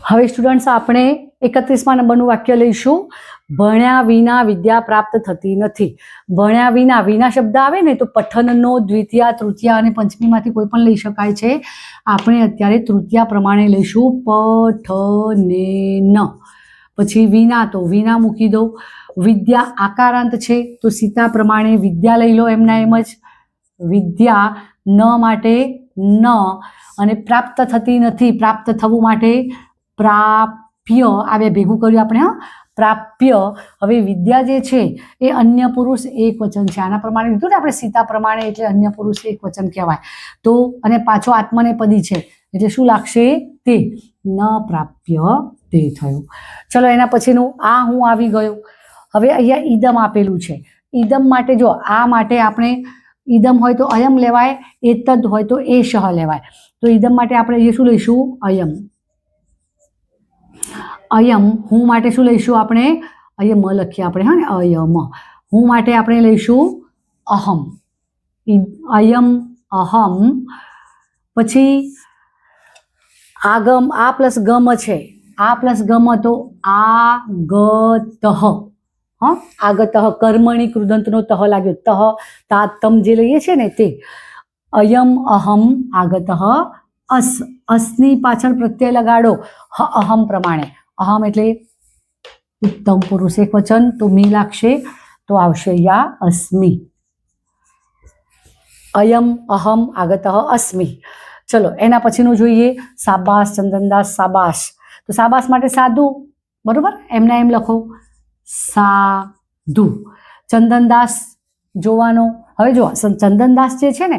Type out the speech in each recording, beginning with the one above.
હવે સ્ટુડન્ટ્સ આપણે 31મા નંબરનું વાક્ય લઈશું. ભણ્યા વિના વિદ્યા પ્રાપ્ત થતી નથી. ભણ્યા વિના, વિના શબ્દ આવે ને તો પઠનનો દ્વિતીય, તૃતીય અને પંચમીમાંથી કોઈ પણ લઈ શકાય છે. આપણે અત્યારે તૃતીય પ્રમાણે લઈશું પઠનેન. પછી વિના, તો વિના મૂકી દો. વિદ્યા આકારાંત છે તો સીતા પ્રમાણે વિદ્યા લઈ લો એમના એમ જ. વિદ્યા ન માટે ન, અને પ્રાપ્ત થતી નથી, પ્રાપ્ત થવું માટે પ્રાપ્ય. આ બે ભેગું કર્યું આપણે, હા, પ્રાપ્ય. હવે વિદ્યા જે છે એ અન્ય પુરુષ એક વચન છે. આના પ્રમાણે લીધું ને આપણે સીતા પ્રમાણે, એટલે અન્ય પુરુષ એક વચન કહેવાય. તો અને પાછો આત્મનેપદી છે એટલે શું લાગશે? તે. ન પ્રાપ્ય તે થયું. ચલો એના પછીનું આ હું આવી ગયો. હવે અહીંયા ઈદમ આપેલું છે. ઈદમ માટે જો આ માટે આપણે ઈદમ હોય તો અયમ લેવાય, એતદ હોય તો એષઃ લેવાય. તો ઈદમ માટે આપણે અહીંયા શું લઈશું? અયમ. અયમ. હું માટે શું લઈશું આપણે? અયમ લખીએ આપણે, હા ને, અયમ. હું માટે આપણે લઈશું અહમ. અયમ અહમ. પછી આગમ, આ પ્લસ ગમ છે. આ પ્લસ ગમ તો આગતઃ. હા, આગતઃ. કર્મણી કૃદંતનો તહ લાગ્યો. તહ, તા, તમ જે લઈએ છીએ ને તે. અયમ અહમ આગતઃ અસ. અસની પાછળ પ્રત્યય લગાડો અહમ પ્રમાણે. અહમ એટલે ઉત્તમ પુરુષ એક વચન, તો મી લાગશે તો આવશે યા અસ્મિ. અયમ અહમ આગતઃ અસ્મિ. ચલો એના પછીનું જોઈએ. સાબાસ, ચંદનદાસ, સાબાસ. તો સાબાસ માટે સાધુ, બરોબર, એમના એમ લખો સાધુ. ચંદનદાસ જોવાનો. હવે જો ચંદનદાસ જે છે ને,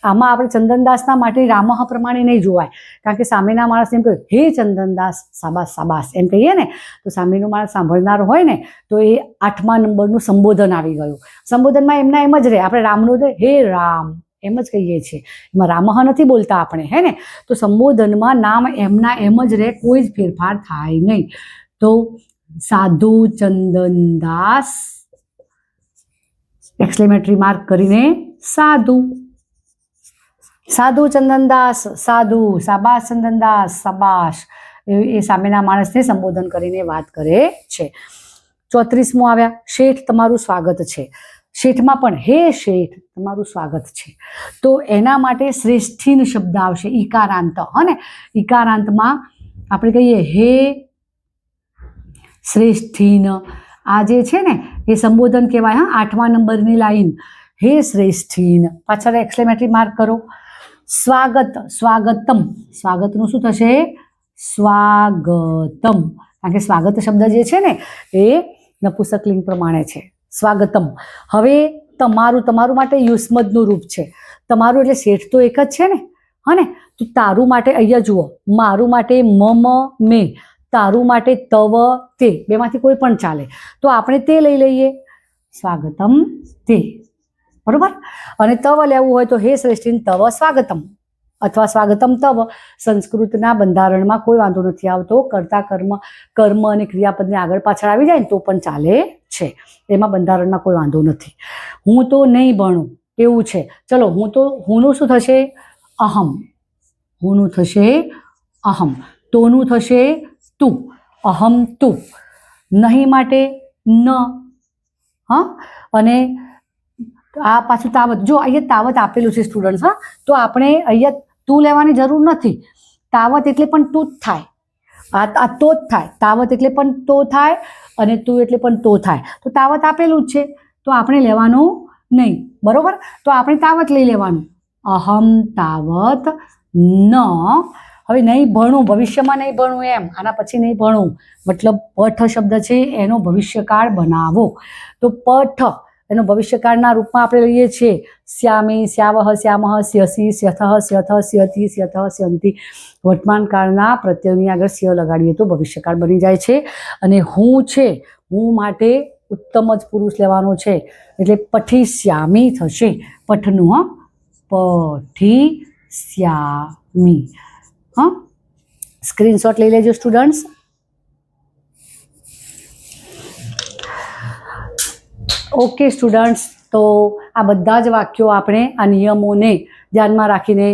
આમાં આપણે ચંદનદાસના માટે રામહ પ્રમાણે નહીં જોવાય, કારણ કે સામેના માણસ એમ કહે હે ચંદનદાસ સાબાસ સાબાસ એમ કહીએ ને, તો સામેનો માણસ સાંભળનાર હોય ને તો એ 8મા નંબરનું સંબોધન આવી ગયું. સંબોધનમાં એમના એમ જ રહે. આપણે રામનો હે રામ એમ જ કહીએ છીએ, એમાં રામહ નથી બોલતા આપણે, હે ને. તો સંબોધનમાં નામ એમના એમ જ રહે, કોઈ જ ફેરફાર થાય નહીં. તો સાધુ ચંદનદાસ, એક્સક્લેમેટરી માર્ક કરીને સાધુ. સાધુ ચંદનદાસ સાધુ. સાબાસ ચંદનદાસ સાબાશ. એ સામેના માણસને સંબોધન કરીને વાત કરે છે. 34મું આવ્યા. શેઠ તમારું સ્વાગત છે. શેઠમાં પણ હે શેઠ તમારું સ્વાગત છે. તો એના માટે શ્રેષ્ઠીન શબ્દ આવશે, ઈકારાંત. હા ને, ઈકારાંતમાં આપણે કહીએ હે શ્રેષ્ઠીન. આ જે છે ને એ સંબોધન કહેવાય. હા, 8મા નંબરની લાઈન હે શ્રેષ્ઠીન. પાછળ એક્સક્લેમેટરી માર્ક કરો. સ્વાગત, સ્વાગતમ. સ્વાગતનું શું થશે? સ્વાગતમ. કારણ કે સ્વાગત શબ્દ જે છે ને એ નપુંસકલિંગ પ્રમાણે છે. સ્વાગતમ. હવે તમારું, તમારું માટે યુષ્મદનું રૂપ છે. તમારું એટલે શેઠ તો એક જ છે ને, હા ને. તો તારું માટે અહીંયા જુઓ, મારું માટે મમ મે, તારું માટે તવ તે, બેમાંથી કોઈ પણ ચાલે. તો આપણે તે લઈ લઈએ, સ્વાગતમ તે, બરોબર. અને તવ લેવું હોય તો હે શ્રેષ્ઠીન તવ સ્વાગતમ, અથવા સ્વાગતમ તવ. સંસ્કૃતના બંધારણમાં કોઈ વાંધો નથી આવતો. કર્તા કર્મ, કર્મ અને ક્રિયાપદને આગળ પાછળ આવી જાય ને તો પણ ચાલે છે, એમાં બંધારણમાં કોઈ વાંધો નથી. હું તો નહીં ભણું એવું છે. ચલો હુંનું શું થશે? અહમ. હુંનું થશે અહમ. તોનું થશે તું. અહમ તું. નહીં માટે ન. હા, અને આ પાછું તાવત. જો અહીંયા તાવત આપેલું છે સ્ટુડન્ટ્સ, હા, તો આપણે અહીંયા તું લેવાની જરૂર નથી. તાવત એટલે પણ તું જ થાય. આ તો જ થાય. તાવત એટલે પણ તો થાય, અને તું એટલે પણ તો થાય. તો તાવત આપેલું જ છે તો આપણે લેવાનું નહીં, બરોબર. તો આપણે તાવત લઈ લેવાનું. અહમ તાવત ન. હવે નહીં ભણું, ભવિષ્યમાં નહીં ભણું એમ, આના પછી નહીં ભણું મતલબ પઠ શબ્દ છે એનો ભવિષ્યકાળ બનાવો. તો પઠ એનો ભવિષ્યકાળના રૂપમાં આપણે લઈએ છીએ શ્યામી, શ્યાવહ, શ્યામહ, સ્યસી, સ્યથઃ, સ્યથ, સ્યતિ, સ્યથ, સ્યંતિ. વર્તમાન કાળના પ્રત્યયની આગળ સ્ય લગાડીએ તો ભવિષ્યકાળ બની જાય છે. અને હું છે, હું માટે ઉત્તમ જ પુરુષ લેવાનો છે એટલે પઠિષ્યામી થશે. પઠનું, હા, પઠિષ્યામી. હા, સ્ક્રીનશોટ લઈ લેજો સ્ટુડન્ટ્સ. ઓકે સ્ટુડન્ટ્સ, તો આ બધા જ વાક્યો આપણે આ નિયમોને ધ્યાનમાં રાખીને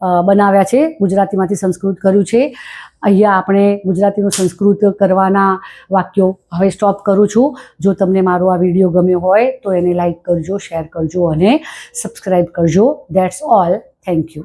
બનાવ્યા છે, ગુજરાતીમાંથી સંસ્કૃત કર્યું છે. અહીંયા આપણે ગુજરાતીનું સંસ્કૃત કરવાના વાક્યો હવે સ્ટોપ કરું છું. જો તમને મારો આ વિડીયો ગમ્યો હોય તો એને લાઈક કરજો, શેર કરજો અને સબસ્ક્રાઈબ કરજો. That's all. Thank you.